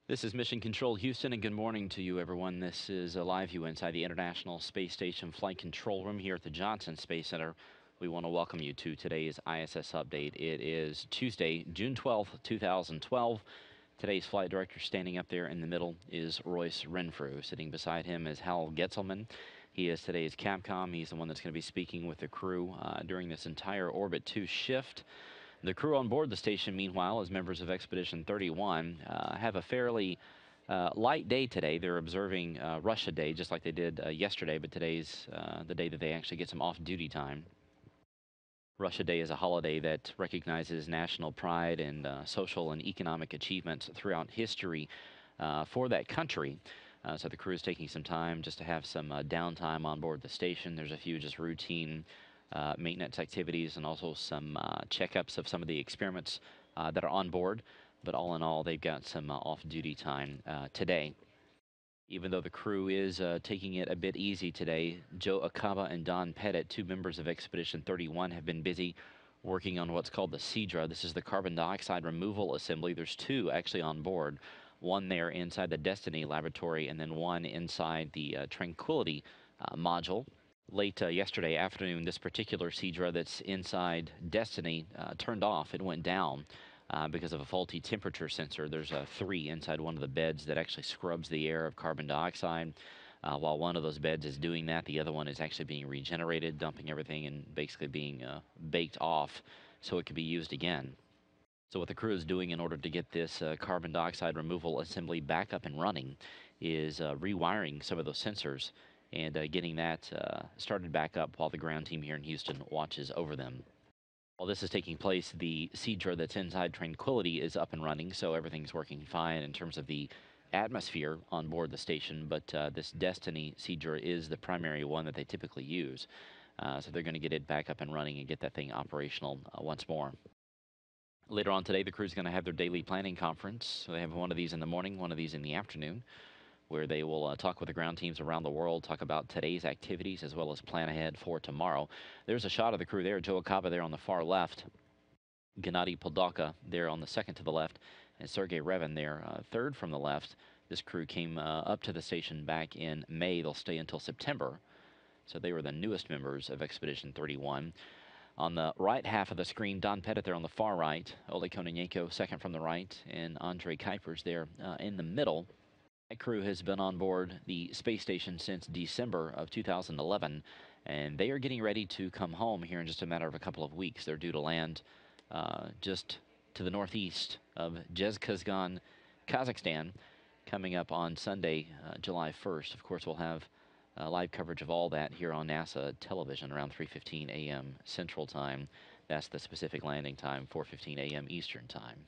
This is Mission Control Houston, and good morning to you, everyone. This is a live view inside the International Space Station Flight Control Room here at the Johnson Space Center. We want to welcome you to today's ISS update. It is Tuesday, June 12th, 2012. Today's flight director standing up there in the middle is Royce Renfrew. Sitting beside him is Hal Getzelman. He is today's Capcom. He's the one that's going to be speaking with the crew during this entire Orbit 2 shift. The crew on board the station, meanwhile, as members of Expedition 31, have a fairly light day today. They're observing Russia Day, just like they did yesterday, but today's the day that they actually get some off-duty time. Russia Day is a holiday that recognizes national pride and social and economic achievements throughout history for that country. So the crew is taking some time just to have some downtime on board the station. There's a few just routine maintenance activities and also some checkups of some of the experiments that are on board. But all in all, they've got some off-duty time today. Even though the crew is taking it a bit easy today, Joe Acaba and Don Pettit, two members of Expedition 31, have been busy working on what's called the CEDRA. This is the carbon dioxide removal assembly. There's two actually on board, one there inside the Destiny laboratory and then one inside the Tranquility module. Late yesterday afternoon, this particular CEDRA that's inside Destiny turned off. It went down because of a faulty temperature sensor. There's three inside one of the beds that actually scrubs the air of carbon dioxide. While one of those beds is doing that, the other one is actually being regenerated, dumping everything and basically being baked off so it could be used again. So what the crew is doing in order to get this carbon dioxide removal assembly back up and running is rewiring some of those sensors and getting that started back up while the ground team here in Houston watches over them. While this is taking place, the CEDRA that's inside Tranquility is up and running, so everything's working fine in terms of the atmosphere on board the station, but this Destiny CEDRA is the primary one that they typically use. So they're going to get it back up and running and get that thing operational once more. Later on today, the crew's going to have their daily planning conference. So they have one of these in the morning, one of these in the afternoon, where they will talk with the ground teams around the world, talk about today's activities, as well as plan ahead for tomorrow. There's a shot of the crew there. Joe Acaba there on the far left. Gennady Poldalka there on the second to the left. And Sergei Revin there, third from the left. This crew came up to the station back in May. They'll stay until September. So they were the newest members of Expedition 31. On the right half of the screen, Don Pettit there on the far right. Oleg Kononenko second from the right. And Andrei Kuipers there in the middle. That crew has been on board the space station since December of 2011, and they are getting ready to come home here in just a matter of a couple of weeks. They're due to land just to the northeast of Zhezkazgan, Kazakhstan, coming up on Sunday, July 1st. Of course, we'll have live coverage of all that here on NASA television around 3:15 a.m. Central Time. That's the specific landing time, 4:15 a.m. Eastern Time.